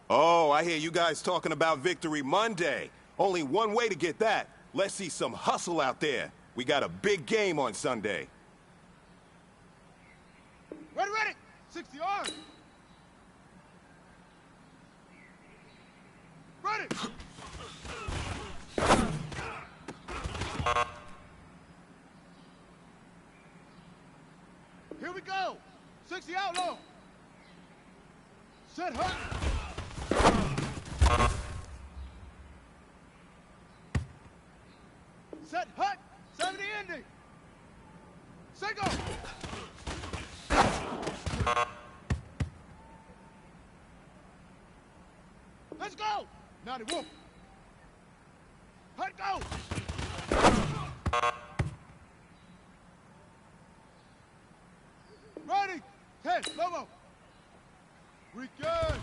Oh, I hear you guys talking about Victory Monday. Only one way to get that. Let's see some hustle out there. We got a big game on Sunday. Ready, ready! 60 yards! Ready! Here we go! 60 outlaw! Set hut! Set hut! 70 ending! Set go! Let's go! 90 wolf! Hut go! Ready! 10, Lobo! Weekend!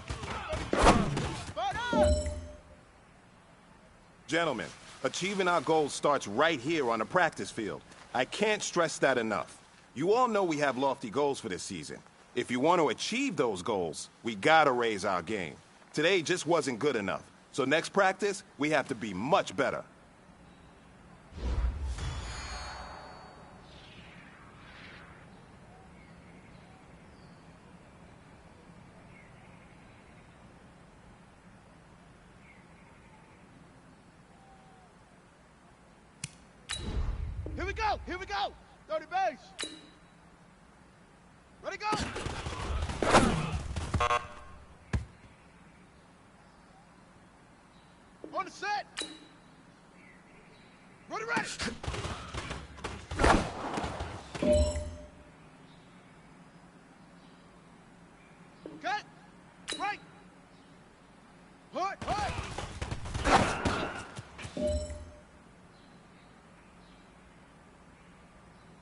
Gentlemen, achieving our goals starts right here on the practice field. I can't stress that enough. You all know we have lofty goals for this season. If you want to achieve those goals, we gotta raise our game. Today just wasn't good enough. So next practice, we have to be much better. Here we go! Here we go! 30 base! Ready, go! On the set! Ready, ready! Okay! Right! Hut, hut!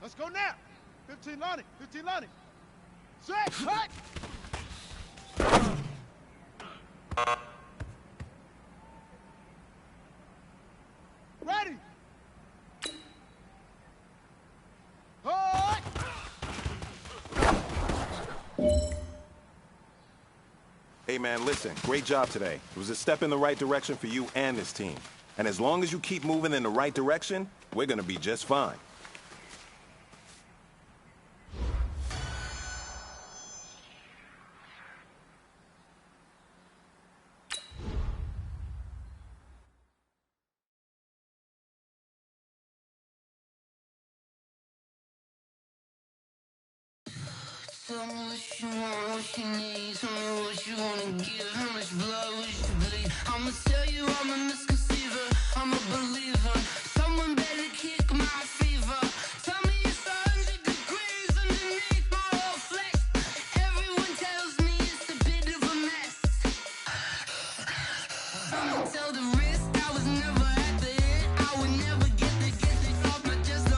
Let's go now! 15 Lonnie, 15 Lonnie! Set, hut! Ready! Hut! Hey man, listen, great job today. It was a step in the right direction for you and this team. And as long as you keep moving in the right direction, we're gonna be just fine. Tell me what you want, what you need. Tell me what you wanna give. How much blood would you bleed? I'ma tell you I'm a misconceiver. I'm a believer. Someone better kick my fever. Tell me it's 100 degrees underneath my whole flesh. Everyone tells me it's a bit of a mess. I'ma tell the risk I was never at the end. I would never get it off my chest. Oh,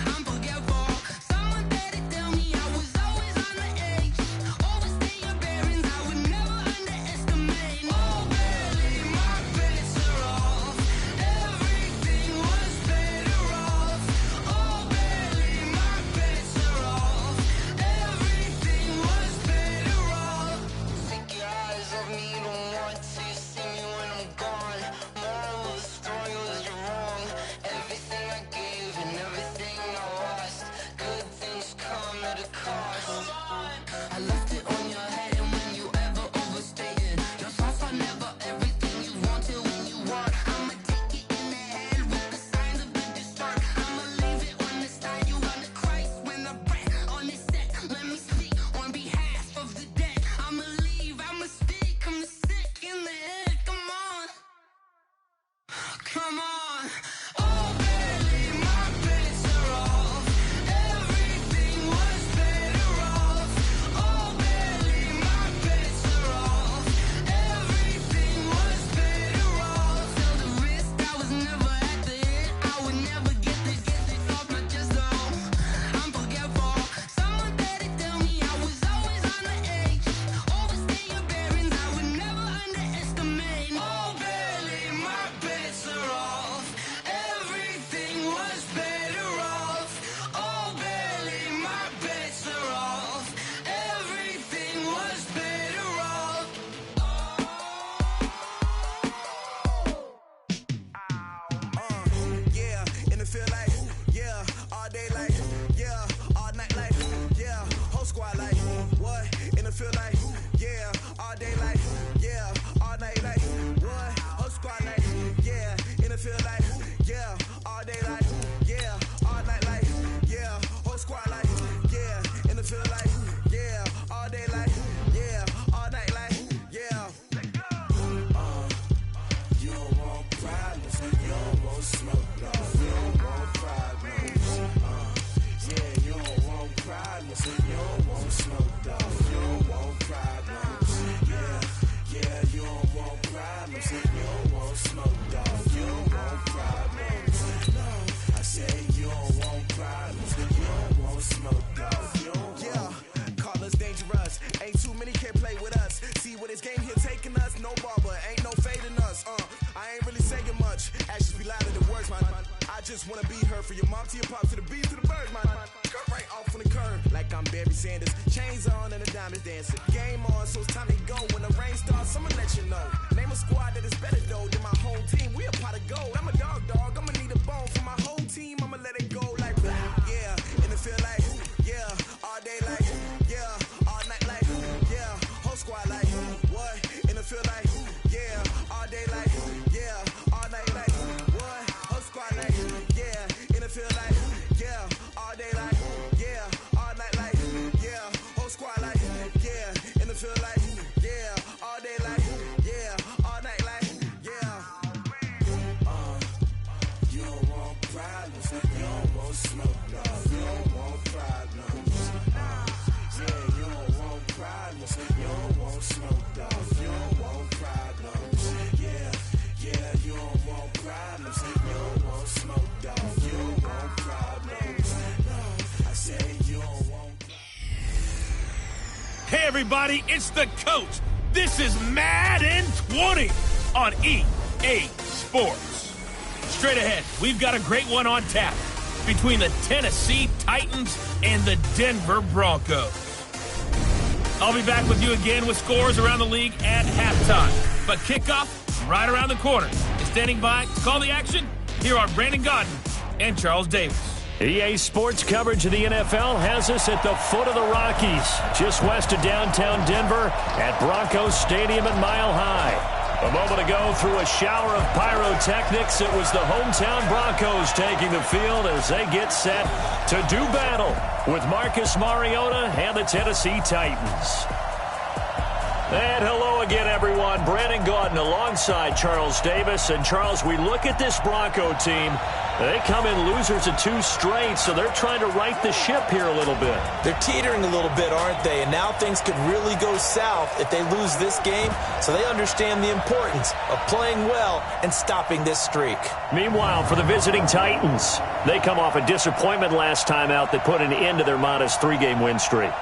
I'm forgetful. Someone better tell me I was always on the edge. Overstay your bearings. I would never underestimate. Oh, barely my bets are off. Everything just wanna be her. For your mom to your pop to the beat to the bird, my cut right off on the curb. Like I'm Barry Sanders, chains on and the diamonds dancing. Game on, so it's time to go. When the rain starts, I'ma let you know. Name a squad that is better though than my whole team. We a pot of gold. I'm a dog, I'ma need a bone for my whole team. I'ma let it go like yeah, and it feel like yeah, all day like yeah, all night like yeah, whole squad like what? And it feel like yeah, all day like yeah, all night like what? Whole squad like yeah, and it feel like yeah, all day like yeah, all night like yeah, whole squad like yeah, and it feel like yeah, all day like yeah, all night like yeah. You don't want problems, you don't want smoke, no, you don't want problems. Yeah, you don't want problems, you don't want smoke, dog, you don't want problems. Yeah, you don't want problems, you don't want smoke, dog, you don't want problems. No, I say you don't want. Hey everybody, it's the coach. This is Madden 20 on EA Sports. Straight ahead, we've got a great one on tap between the Tennessee Titans and the Denver Broncos. I'll be back with you again with scores around the league at halftime. But kickoff right around the corner. And standing by to call the action, here are Brandon Godden and Charles Davis. EA Sports coverage of the NFL has us at the foot of the Rockies, just west of downtown Denver at Broncos Stadium at Mile High. A moment ago, through a shower of pyrotechnics, it was the hometown Broncos taking the field as they get set to do battle with Marcus Mariota and the Tennessee Titans. And hello again, everyone. Brandon Gaudin alongside Charles Davis. And, Charles, we look at this Bronco team. They come in losers of 2 straight, so they're trying to right the ship here a little bit. They're teetering a little bit, aren't they? And now things could really go south if they lose this game, so they understand the importance of playing well and stopping this streak. Meanwhile, for the visiting Titans, they come off a disappointment last time out that put an end to their modest 3-game win streak.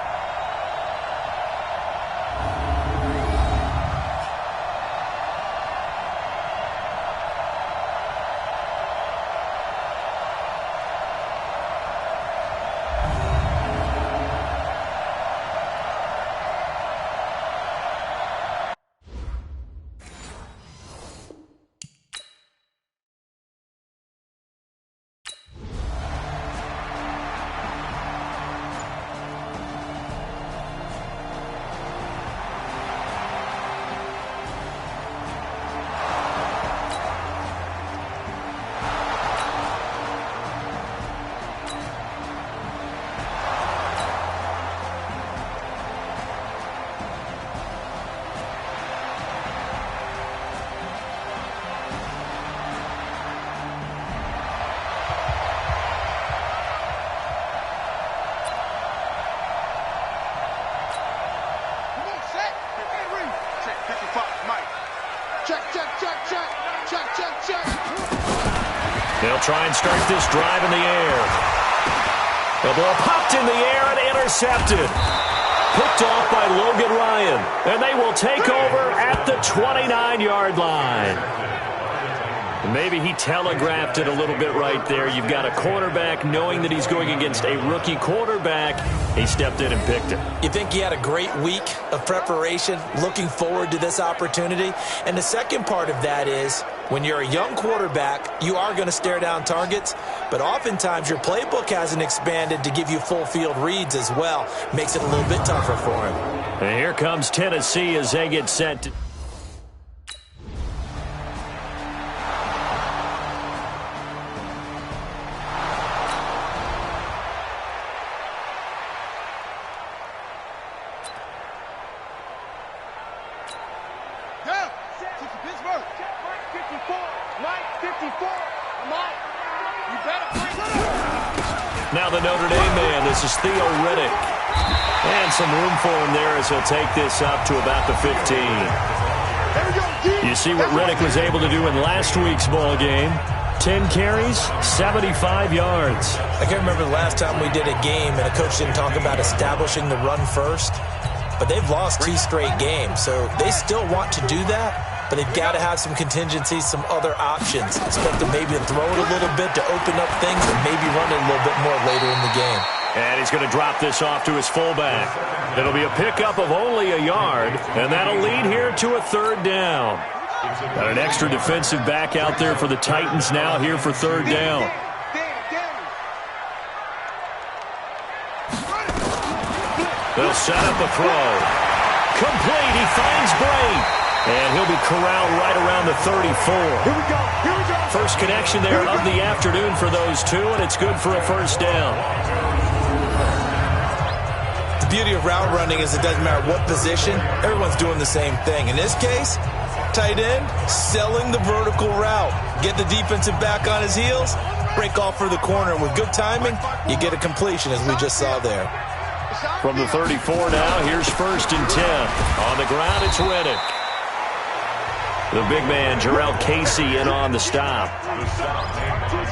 They'll try and start this drive in the air. The ball popped in the air and intercepted. Picked off by Logan Ryan. And they will take over at the 29-yard line. Maybe he telegraphed it a little bit right there. You've got a quarterback knowing that he's going against a rookie quarterback. He stepped in and picked it. You think he had a great week of preparation, looking forward to this opportunity? And the second part of that is, when you're a young quarterback, you are going to stare down targets, but oftentimes your playbook hasn't expanded to give you full field reads as well. Makes it a little bit tougher for him. And here comes Tennessee as they get set to... Now the Notre Dame man, this is Theo Riddick. And some room for him there as he'll take this up to about the 15. You see what Riddick was able to do in last week's ball game. 10 carries, 75 yards. I can't remember the last time we did a game and a coach didn't talk about establishing the run first. But they've lost 2 straight games, so they still want to do that. but they've got to have some contingencies, some other options. Expect them maybe to throw it a little bit to open up things and maybe run it a little bit more later in the game. And he's going to drop this off to his fullback. It'll be a pickup of only a yard, and that'll lead here to a third down. Got an extra defensive back out there for the Titans now here for third down. They'll set up a throw. Complete. He finds Bray. And he'll be corralled right around the 34. Here we go. First connection there of the afternoon for those two, and it's good for a first down. The beauty of route running is it doesn't matter what position, everyone's doing the same thing. In this case, tight end, selling the vertical route. Get the defensive back on his heels, break off for the corner, and with good timing, you get a completion as we just saw there. From the 34 now, here's first and 10. On the ground, it's Reddick. The big man, Jarrell Casey, in on the stop.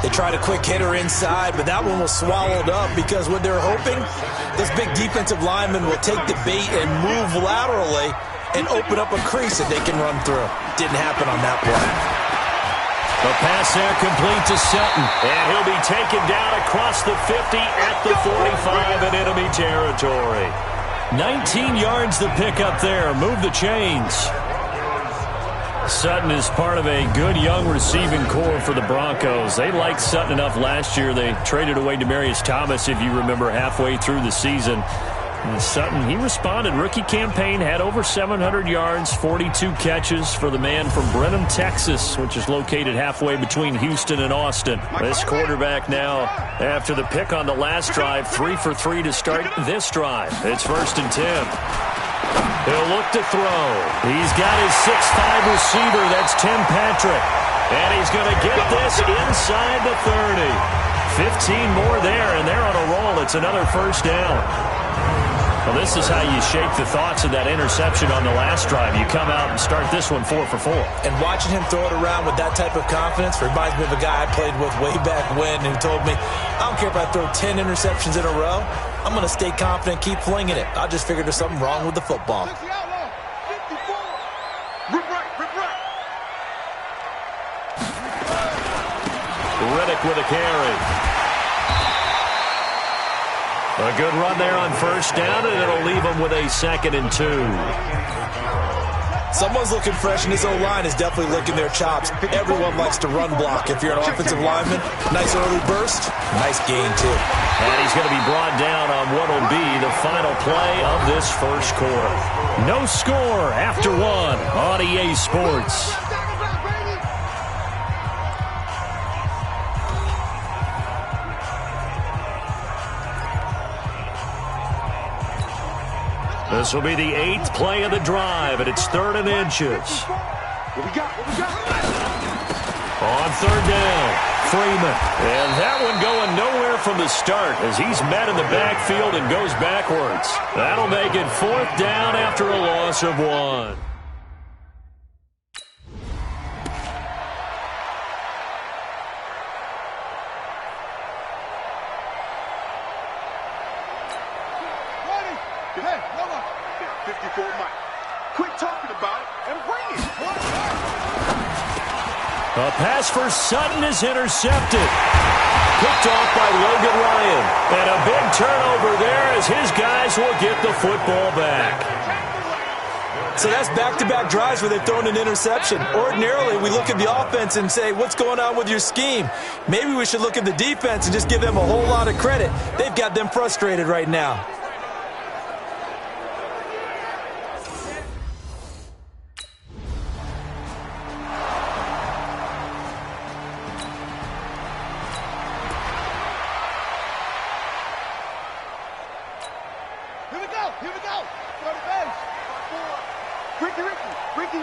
They tried a quick hitter inside, but that one was swallowed up because what they're hoping, this big defensive lineman will take the bait and move laterally and open up a crease that they can run through. Didn't happen on that play. The pass there complete to Sutton, and he'll be taken down across the 50 at the 45 in enemy territory. 19 yards the pickup there. Move the chains. Sutton is part of a good young receiving core for the Broncos. They liked Sutton enough last year. They traded away Demaryius Thomas, if you remember, halfway through the season. And Sutton, he responded. Rookie campaign, had over 700 yards, 42 catches for the man from Brenham, Texas, which is located halfway between Houston and Austin. This quarterback now, after the pick on the last drive, 3 for 3 to start this drive. It's first and 10. He'll look to throw. He's got his 6'5 receiver. That's Tim Patrick. And he's going to get this inside the 30. 15 more there, and they're on a roll. It's another first down. Well, this is how you shake the thoughts of that interception on the last drive. You come out and start this one 4 for 4. And watching him throw it around with that type of confidence reminds me of a guy I played with way back when who told me, I don't care if I throw 10 interceptions in a row. I'm going to stay confident, keep flinging it. I just figured there's something wrong with the football. Reddick with a carry. A good run there on first down, and it'll leave them with a 2nd and 2. Someone's looking fresh, and his O-line is definitely licking their chops. Everyone likes to run block. If you're an offensive lineman, nice early burst, nice gain, too. And he's going to be brought down on what will be the final play of this first quarter. No score after 1 on EA Sports. This will be the 8th play of the drive, and it's 3rd and inches. What we got? On third down, Freeman. And that one going nowhere from the start as he's met in the backfield and goes backwards. That'll make it 4th down after a loss of 1. Hey, hold on. 54 Mike. Quit talking about it and bring it. A pass for Sutton is intercepted. Picked off by Logan Ryan. And a big turnover there as his guys will get the football back. So that's back-to-back drives where they've thrown an interception. Ordinarily, we look at the offense and say, what's going on with your scheme? Maybe we should look at the defense and just give them a whole lot of credit. They've got them frustrated right now. Here we go. Throw the base. Ricky.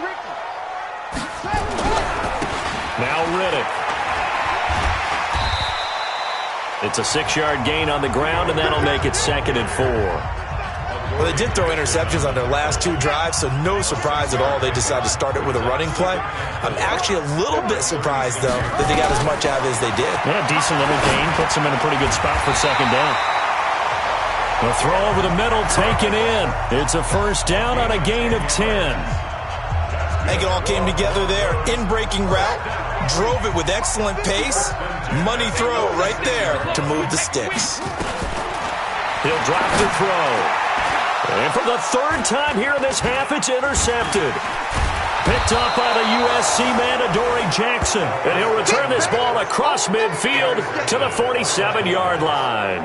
Now Riddick. It's a 6-yard gain on the ground, and that'll make it 2nd and 4. Well, they did throw interceptions on their last 2 drives, so no surprise at all they decided to start it with a running play. I'm actually a little bit surprised, though, that they got as much out of it as they did. Yeah, decent little gain. Puts them in a pretty good spot for 2nd down. The throw over the middle taken in. It's a first down on a gain of 10. I think it all came together there. In-breaking route, drove it with excellent pace. Money throw right there to move the sticks. He'll drop the throw. And for the third time here in this half, it's intercepted. Picked up by the USC man, Adoree Jackson. And he'll return this ball across midfield to the 47-yard line.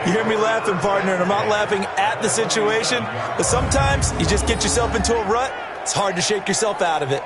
You hear me laughing, partner, and I'm not laughing at the situation, but sometimes you just get yourself into a rut. It's hard to shake yourself out of it.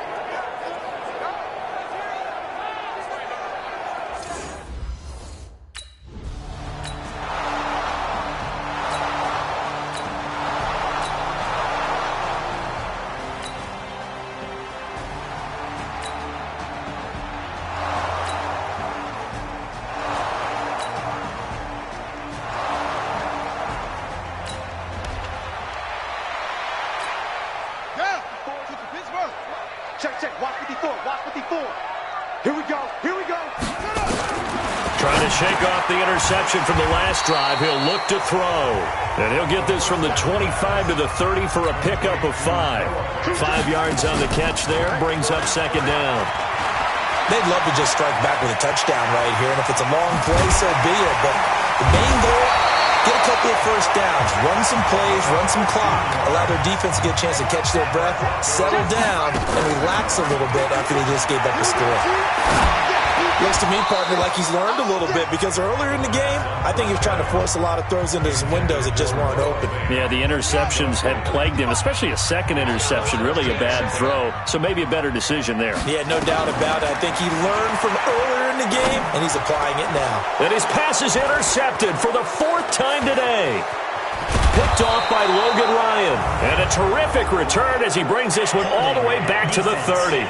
Check. Watch 54. Here we go. Trying to shake off the interception from the last drive. He'll look to throw. And he'll get this from the 25 to the 30 for a pickup of 5. 5 yards on the catch there. Brings up second down. They'd love to just strike back with a touchdown right here, and if it's a long play, so be it. But the main goal, get a couple of first downs, run some plays, run some clock, allow their defense to get a chance to catch their breath, settle down, and relax a little bit after they just gave up a score. Looks to me, partner, like he's learned a little bit, because earlier in the game, I think he was trying to force a lot of throws into some windows that just weren't open. Yeah, the interceptions had plagued him, especially a second interception, really a bad throw. So maybe a better decision there. Yeah, no doubt about it. I think he learned from earlier in the game, and he's applying it now. And his pass is intercepted for the 4th time today. Picked off by Logan Ryan. And a terrific return as he brings this one all the way back to the 30.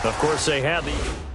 Of course, they had the...